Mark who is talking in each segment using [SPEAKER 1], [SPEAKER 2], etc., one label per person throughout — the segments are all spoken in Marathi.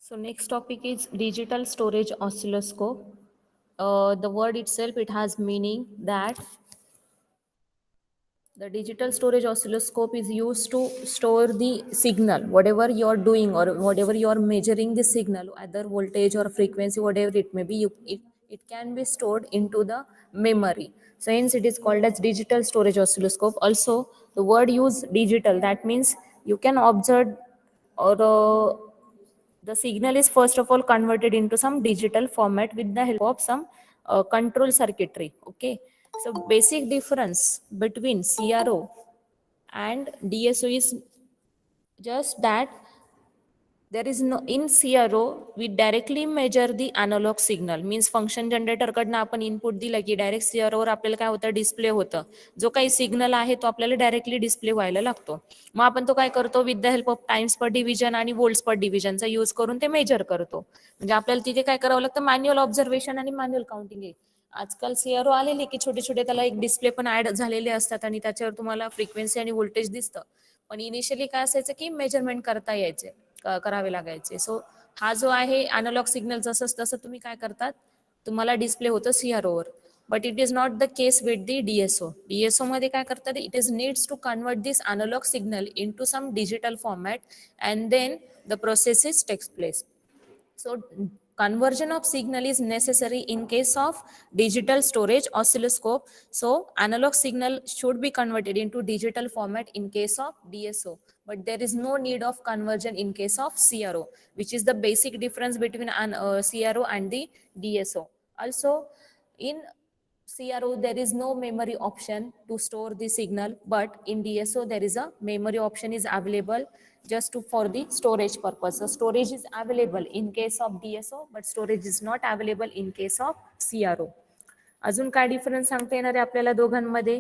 [SPEAKER 1] So next topic is digital storage oscilloscope. The word itself, it has meaning that the digital storage oscilloscope is used to store the signal, whatever you're doing or whatever you're measuring the signal, either voltage or frequency, whatever it may be, it can be stored into the memory. So hence it is called as digital storage oscilloscope. Also, the word use digital, that means you can observe or the signal is first of all converted into some digital format with the help of some control circuitry. Okay, so basic difference between CRO and DSO is just that there is no, in CRO we directly measure the analog signal, means function generator कडनं आपण इनपुट दिलं की डायरेक्ट CRO वर आपल्याला काय होतं, डिस्प्ले होतं. जो काही सिग्नल आहे तो आपल्याला डायरेक्टली डिस्प्ले व्हायला लागतो. मग आपण तो काय करतो, with the help of times per division आणि वोल्ट्स पर डिव्हिजनचा यूज करून ते मेजर करतो. म्हणजे आपल्याला तिथे काय करावं लागतं, मॅन्युअल ऑब्झर्वेशन आणि मॅन्युअल काउंटिंग आहे. आजकाल CRO आलेले की छोटे छोटे त्याला एक डिस्प्ले पण ऍड झालेले असतात आणि त्याच्यावर तुम्हाला फ्रिक्वेन्सी आणि व्होल्टेज दिसतं. पण इनिशियली काय असायचं की मेजरमेंट करता यायचे, करावे लागायचे. सो हा जो आहे अॅनालॉग सिग्नल जसं तसं तुम्ही काय करतात, तुम्हाला डिस्प्ले होतं CRO वर. But it is not the case with the DSO. DSO मध्ये काय करतात, it is needs to convert this analogue signal into some digital format and then the process is takes place. So conversion of signal is necessary in case of digital storage oscilloscope. So analog signal should be converted into digital format in case of DSO. But there is no need of conversion in case of CRO, which is the basic difference between an CRO and the DSO. Also, in CRO, there is no memory option to store the signal, but in DSO, there is a memory option is available just to for the storage purpose. So storage is available in case of DSO, but storage is not available in case of CRO. अजून काय डिफरन्स सांगता येणार आहे आपल्याला दोघांमध्ये,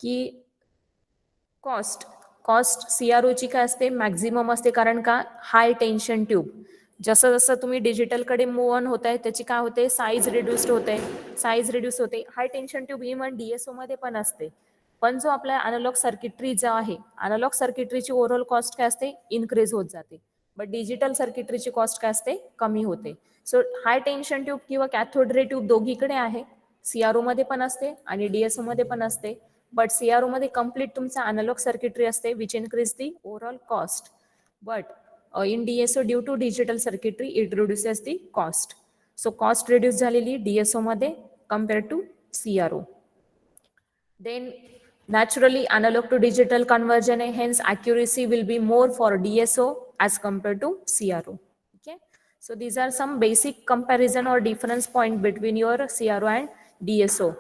[SPEAKER 1] की कॉस्ट सीआरओची काय असते, मॅक्झिमम असते. कारण का, हाय टेन्शन ट्यूब. जसं जसं तुम्ही डिजिटलकडे मूव्ह ऑन होत आहे त्याची काय होते, साईज रिड्यूस्ड होते, साईज रिड्यूस होते. हाय टेन्शन ट्यूब इव्हन DSO मध्ये पण असते. पण जो आपला अॅनालॉग सर्किटरी जो आहे, अॅनालॉग सर्किटरीची ओव्हरऑल कॉस्ट काय असते, इन्क्रीज होत जाते. बट डिजिटल सर्किटरीची कॉस्ट काय असते, कमी होते. सो हाय टेन्शन ट्यूब किंवा कॅथोड रे ट्यूब दोघीकडे आहे, सीआरओ मध्ये पण असते आणि DSO मध्ये पण असते. बट CRO मध्ये कम्प्लीट तुमचा अॅनालॉग सर्किटरी असते, which increase the overall cost. But in DSO due to digital circuitry it reduces the cost. So cost reduce झालेली DSO मध्ये compare to CRO. Then naturally analog to digital conversion, hence accuracy will be more for DSO as compared to CRO. Okay, so these are some basic comparison or difference point between your CRO and DSO.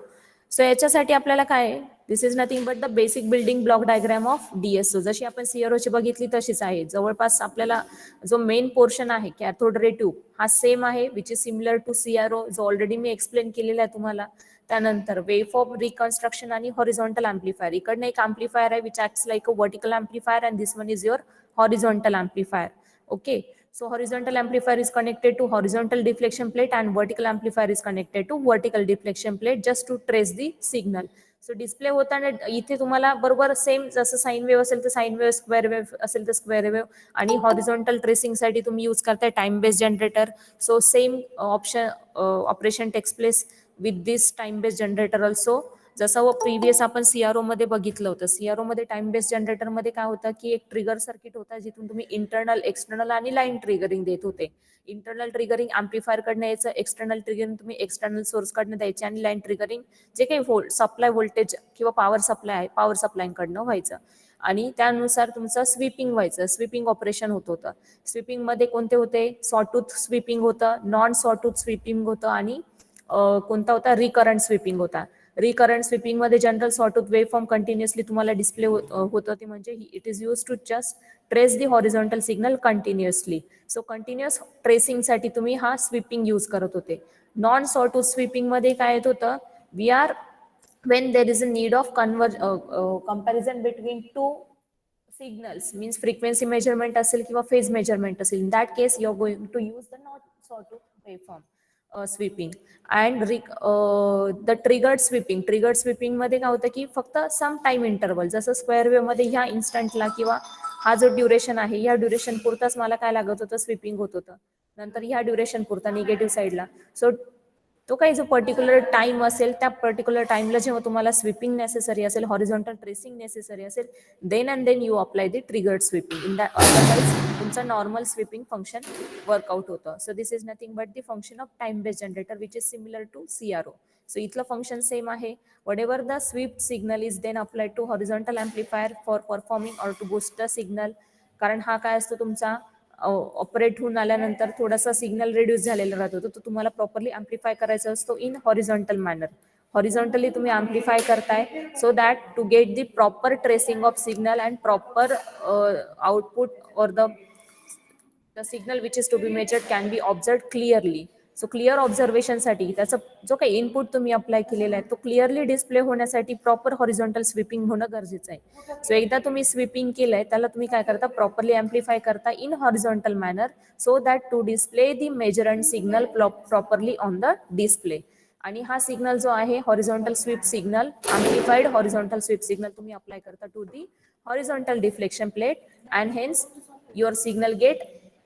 [SPEAKER 1] So याच्यासाठी आपल्याला काय, this is nothing but the basic building block diagram of DSO. जशी आपण CROची बघितली तशीच आहे. जवळपास आपल्याला जो मेन पोर्शन आहे कॅथोड रे ट्यूब हा सेम आहे, which is similar to CRO, जो ऑलरेडी मी एक्सप्लेन केलेला आहे तुम्हाला. त्यानंतर वेवफॉर्म रिकन्स्ट्रक्शन आणि हॉरिझॉन्टल अँप्लिफायर. इकडनं एक अँप्लिफायर आहे which acts like a vertical amplifier and this one is your horizontal amplifier. Okay, so horizontal amplifier is connected to horizontal deflection plate and vertical amplifier is connected to vertical deflection plate just to trace the signal. So display होताना इथे तुम्हाला बरोबर सेम जसं साईन वेव्ह असेल तर साईन वेव्ह, स्क्वेअर वेव्ह असेल तर स्क्वेअर वेव्ह, आणि हॉरिझॉन्टल ट्रेसिंगसाठी तुम्ही यूज करताय time based generator. So same option operation takes place with this time based generator also. जसं प्रिव्हियस आपण CRO मध्ये बघितलं होतं, CRO मध्ये टाइम बेस्ड जनरेटर मध्ये काय होतं की एक ट्रिगर सर्किट होता जिथून तुम्ही इंटरनल, एक्सटर्नल आणि लाईन ट्रिगरिंग देत होते. इंटरनल ट्रिगरिंग अँप्लिफायर कडनं यायचं, एक्सटर्नल ट्रिगरिंग तुम्ही एक्सटर्नल सोर्स कडनं द्यायचे, आणि लाईन ट्रिगरिंग जे काही सप्लाय व्होल्टेज किंवा पॉवर सप्लाय आहे, पॉवर सप्लाय कडनं व्हायचं. आणि त्यानुसार तुमचं स्वीपिंग व्हायचं, स्वीपिंग ऑपरेशन होत होतं. स्वीपिंग मध्ये कोणते होते, सॉटूथ स्वीपिंग होतं, नॉन सॉटूथ स्वीपिंग होतं, आणि कोणता होता, रिकरंट स्वीपिंग होता. रिकरंट स्वीपिंग मध्ये general sawtooth wave form continuously तुम्हाला डिस्प्ले होतं, ते म्हणजे it is use to just trace the horizontal signal continuously. So continuous ट्रेसिंगसाठी तुम्ही हा स्वीपिंग यूज करत होते. नॉन सॉटूथ स्वीपिंग मध्ये काय येत होतं, we are when there is a need of comparison between two signals, means frequency measurement असेल किंवा phase measurement असेल, in that case you are going to use the not sawtooth waveform sweeping. and the triggered sweeping मध्ये काय होतं की फक्त सम टाइम इंटरवल, जसं स्क्वेअर वेव्ह मध्ये ह्या इन्स्टंटला किंवा हा जो ड्युरेशन आहे या ड्युरेशन पुरताच मला काय लागत होतं, स्वीपिंग होत होतं. नंतर ह्या ड्युरेशन पुरता निगेटिव्ह साईडला. सो तो काही जो पर्टिक्युलर टाइम असेल त्या पर्टिक्युलर टाइमला जेव्हा तुम्हाला स्विपिंग नेसेसरी असेल, हॉरिझॉन्टल ट्रेसिंग नेसेसरी असेल, then and then you apply the triggered sweeping. In that otherwise तुमचं नॉर्मल स्विपिंग फंक्शन वर्कआउट होतं. So this is nothing but the function of time based generator which is similar to CRO. So इथलं फंक्शन सेम आहे. Whatever the sweep signal is then applied to horizontal amplifier for performing or to boost the signal. कारण हा काय असतो तुमचा ऑपरेट होऊन आल्यानंतर थोडासा सिग्नल रिड्यूस झालेला राहतो, तो तुम्हाला प्रॉपरली अँप्लिफाय करायचा असतो इन हॉरिझॉन्टल मॅनर. हॉरिझॉन्टली तुम्ही अँप्लिफाय करताय so that to get the proper tracing of signal and proper output और the signal which is to be measured can be observe clearly. So clear ऑब्झर्वेशनसाठी त्याचा जो काही इनपुट तुम्ही अप्लाय केलेला आहे तो क्लिअरली डिस्प्ले होण्यासाठी प्रॉपर हॉरिझॉन्टल स्विपिंग होणं गरजेचं आहे. सो एकदा तुम्ही स्विपिंग केलंय त्याला तुम्ही काय करता, प्रॉपरली अँप्लिफाय करता in horizontal manner so that to display the measurand signal properly on the display. आणि हा सिग्नल जो आहे horizontal sweep signal, amplified horizontal sweep signal तुम्ही अप्लाय करता to the horizontal deflection plate and hence your signal get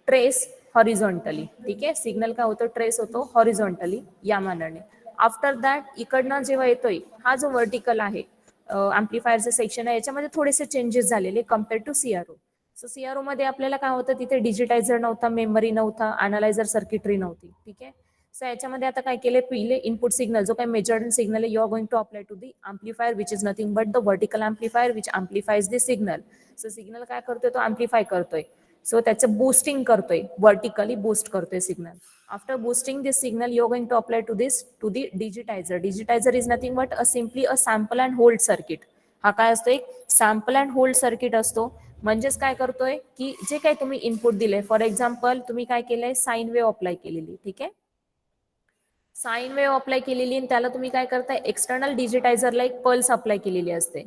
[SPEAKER 1] trace horizontally. ठीक आहे, सिग्नल काय होतो, ट्रेस होतो हॉरिझॉन्टली या मानाने. आफ्टर दॅट इकडनं जेव्हा येतोय हा जो व्हर्टिकल आहे अँप्लिफायरचं सेक्शन आहे, याच्यामध्ये थोडेसे चेंजेस झालेले compare to CRO. So CRO मध्ये आपल्याला काय होतं, तिथे डिजिटायझर नव्हता, मेमरी नव्हता, अनालायझर सर्किटरी नव्हती. ठीक आहे, सो याच्यामध्ये आता काय केले, पहिले इनपुट सिग्नल जो काही मेजर्ड सिग्नल आहे, you are going to apply to the amplifier which is nothing but the vertical amplifier which amplifies the signal. So signal काय करतोय, तो अँप्लिफाय करतोय. सो त्याचं बूस्टिंग करतोय, वर्टिकली बूस्ट करतोय signal. After boosting this signal you are going to apply to the digitizer. Digitizer is nothing but simply a sample and hold circuit. हा काय असतो, एक सॅम्पल अँड होल्ड सर्किट असतो. म्हणजेच काय करतोय की जे काही तुम्ही इनपुट दिले, फॉर एक्झाम्पल तुम्ही काय केलंय, साईन वेव्ह अप्लाय केलेली. ठीक आहे, साईन वेव्ह अप्लाय केलेली आणि त्याला तुम्ही काय करताय, एक्सटर्नल डिजिटायझरला एक पल्स अप्लाय केलेली असते.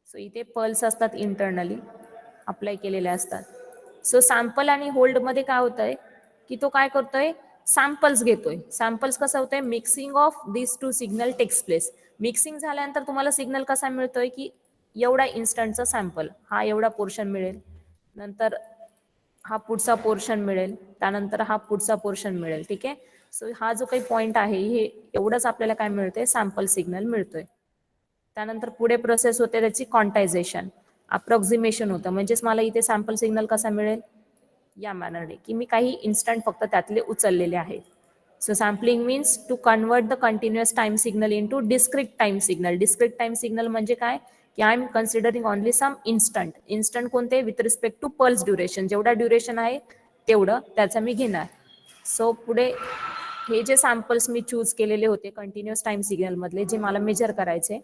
[SPEAKER 1] सो इथे पल्स असतात इंटरनली अप्लाय केलेले असतात. सो सॅम्पल आणि होल्ड मध्ये काय होतंय की तो काय करतोय, सॅम्पल्स घेतोय. सॅम्पल्स कसं होतंय, mixing of this two signal takes place. Mixing झाल्यानंतर तुम्हाला सिग्नल कसा मिळतोय की एवढा इन्स्टंटचा सॅम्पल, हा एवढा पोर्शन मिळेल, नंतर हा पुढचा पोर्शन मिळेल, त्यानंतर हा पुढचा पोर्शन मिळेल. ठीक आहे, सो हा जो काही पॉइंट आहे हे एवढंच आपल्याला काय मिळतंय, सॅम्पल सिग्नल मिळतोय. त्यानंतर पुढे प्रोसेस होते त्याची क्वांटायझेशन, अप्रॉक्सिमेशन होतं. म्हणजेच मला इथे सॅम्पल सिग्नल कसा मिळेल, या मॅनरने की मी काही इन्स्टंट फक्त त्यातले उचललेले आहेत. So sampling means to convert the continuous time signal into discrete time signal. Discrete time signal म्हणजे काय की I am considering only some instant. Instant कोणते, with respect to pulse duration, जेवढा ड्युरेशन आहे तेवढं त्याचा मी घेणार. सो पुढे हे जे सॅम्पल्स मी चूज केलेले होते कंटिन्युअस टाइम सिग्नल मधले, जे मला मेजर करायचे,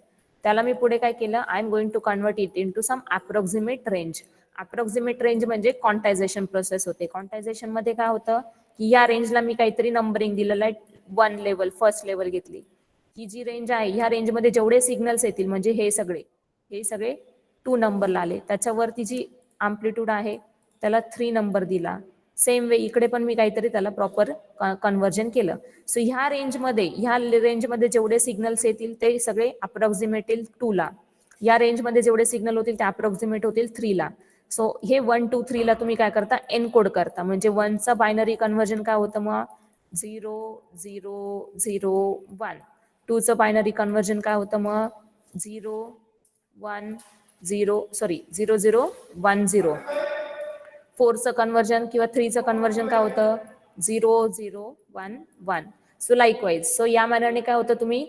[SPEAKER 1] त्याला मी पुढे काय केलं, I am going to convert it into some approximate range. Approximate range म्हणजे क्वांटायझेशन प्रोसेस होते. क्वांटायझेशन मध्ये काय होतं की या रेंजला मी काहीतरी नंबरिंग दिलेलं आहे, 1 लेवल, फर्स्ट लेवल घेतली. ही जी रेंज आहे, ह्या रेंजमध्ये जेवढे सिग्नल्स येतील, म्हणजे हे सगळे 2 नंबरला आले. त्याच्यावरती जी अँप्लिट्यूड आहे त्याला 3 नंबर दिला. सेम वे इकडे पण मी काहीतरी त्याला प्रॉपर कन्व्हर्जन केलं. सो ह्या रेंजमध्ये जेवढे सिग्नल्स येतील ते सगळे अप्रॉक्सिमेट येईल 2 ला. या रेंजमध्ये जेवढे सिग्नल होतील ते अप्रॉक्सिमेट होतील 3 ला. सो हे 1 2 3 ला तुम्ही काय करता, एनकोड करता. म्हणजे 1चा बायनरी कन्व्हर्जन काय होतं मग, 0 0 0 1. 2चं बायनरी कन्व्हर्जन काय होतं मग, 0 1 0 0 0 1 0. 4चं कन्व्हर्जन किंवा 3चं कन्व्हर्जन काय होतं, 0 0 1 1. So likewise. सो या मॅनरने काय होतं, तुम्ही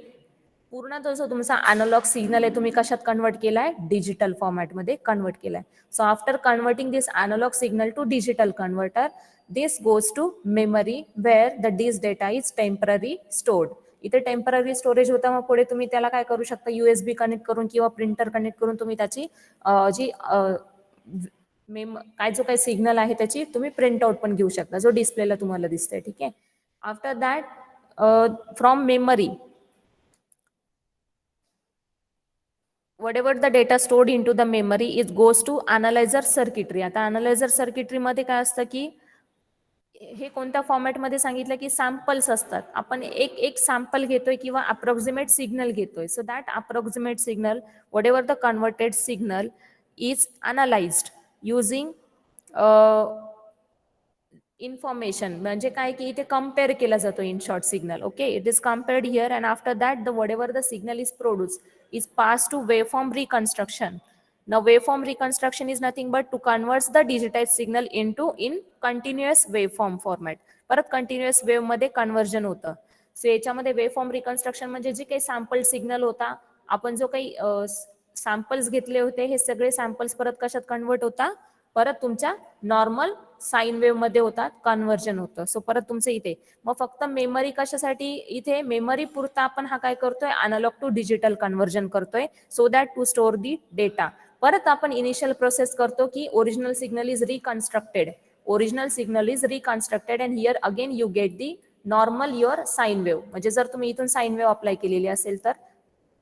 [SPEAKER 1] पूर्ण जो तुमचा अॅनालॉग सिग्नल आहे तुम्ही कशात कन्वर्ट केलाय, डिजिटल फॉर्मॅटमध्ये कन्वर्ट केलाय. So after converting this analogue signal to digital converter, this goes to memory where the this data is temporary stored. इथे टेम्पररी स्टोरेज होतं, मग पुढे तुम्ही त्याला काय करू शकता, USB कनेक्ट करून किंवा प्रिंटर कनेक्ट करून तुम्ही त्याची जी काय जो काही सिग्नल आहे त्याची तुम्ही प्रिंट आउट पण घेऊ शकता, जो डिस्प्लेला तुम्हाला दिसतंय. ठीक आहे, after that from memory whatever the data stored into the memory it goes to analyzer circuitry. आता analyzer circuitry मध्ये काय असतं की हे कोणत्या फॉर्मॅटमध्ये सांगितलं की सॅम्पल्स असतात. आपण एक सॅम्पल घेतोय किंवा अप्रॉक्सिमेट सिग्नल घेतोय. So that approximate signal whatever the converted signal is analyzed using information म्हणजे काय की इथे कम्पेअर केला जातो in short signal. Okay, it is compared here and after that the whatever the signal is produce is pass to waveform reconstruction. Now waveform reconstruction is nothing but to convert the digitized signal into in continuous waveform format. परत कंटिन्युअस वेव्ह मध्ये कन्व्हर्जन होतं. सो याच्यामध्ये वेवफॉर्म रिकन्स्ट्रक्शन म्हणजे जे काही सॅम्पल सिग्नल होता, आपण जो काही सॅम्पल्स घेतले होते, हे सगळे सॅम्पल्स परत कशात कन्वर्ट होता, परत तुमच्या नॉर्मल साईन वेव्ह मध्ये होतात, कन्व्हर्जन होतं. सो परत तुमचं इथे मग फक्त मेमरी कशासाठी, इथे मेमरी पुरता आपण हा काय करतोय, अनालॉग टू डिजिटल कन्व्हर्जन करतोय, so that to store the data. परत आपण इनिशियल प्रोसेस करतो की original signal is reconstructed, original signal is reconstructed and here again you get the normal your sine wave. म्हणजे जर तुम्ही इथून साईन वेव्ह अप्लाय केलेली असेल तर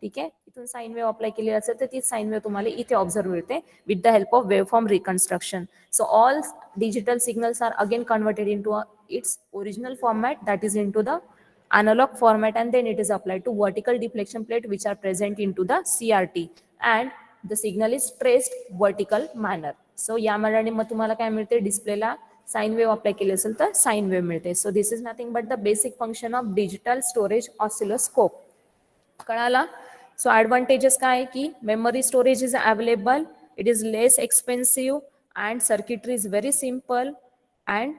[SPEAKER 1] ठीक आहे, इथून साईन वेव्ह अप्लाय केली असेल तर ती साईन वेव्ह तुम्हाला इथे ऑब्झर्व मिळते with the help of waveform reconstruction. So all digital signals are again converted into its original format, that is into the analog format, and then it is applied to vertical deflection plate which are present into the CRT, and the signal is traced vertical manner. So या मार्गाने मग तुम्हाला काय मिळते, डिस्प्लेला साइन वेव्ह अप्लाय केली असेल तर साइन वेव्ह मिळते. So this is nothing but the basic function of digital storage oscilloscope. कळाला? सो ऍडव्हान्टेजेस काय आहे की memory storage is available, it is less expensive and circuitry is very simple and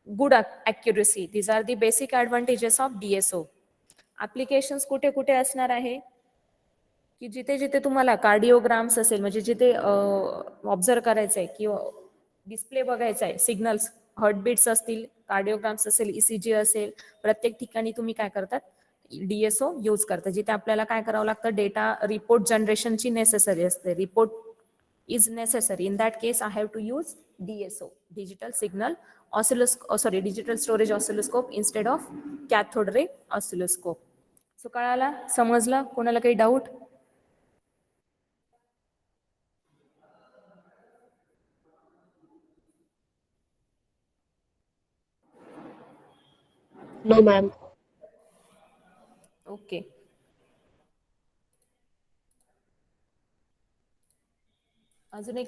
[SPEAKER 1] good accuracy. These are the basic advantages of DSO. Applications कुठे कुठे असणार आहे की जिथे जिथे तुम्हाला कार्डिओग्राम्स असेल, म्हणजे जिथे ऑब्झर्व करायचं आहे किंवा डिस्प्ले बघायचा आहे, सिग्नल्स हार्टबीट्स असतील, कार्डिओग्राम्स असेल, ईसीजी असेल, प्रत्येक ठिकाणी तुम्ही काय करतात, डीएसओ यूज करता. जिथे आपल्याला काय करावं लागतं, डेटा रिपोर्ट जनरेशनची नेसेसरी असते, report is necessary. In that case I have to use DSO, digital signal oscilloscope, digital storage oscilloscope instead of cathode ray oscilloscope. So कळाला, समजलं? कोणाला काही डाऊट?
[SPEAKER 2] No, ma'am.
[SPEAKER 1] ओके, अजून एक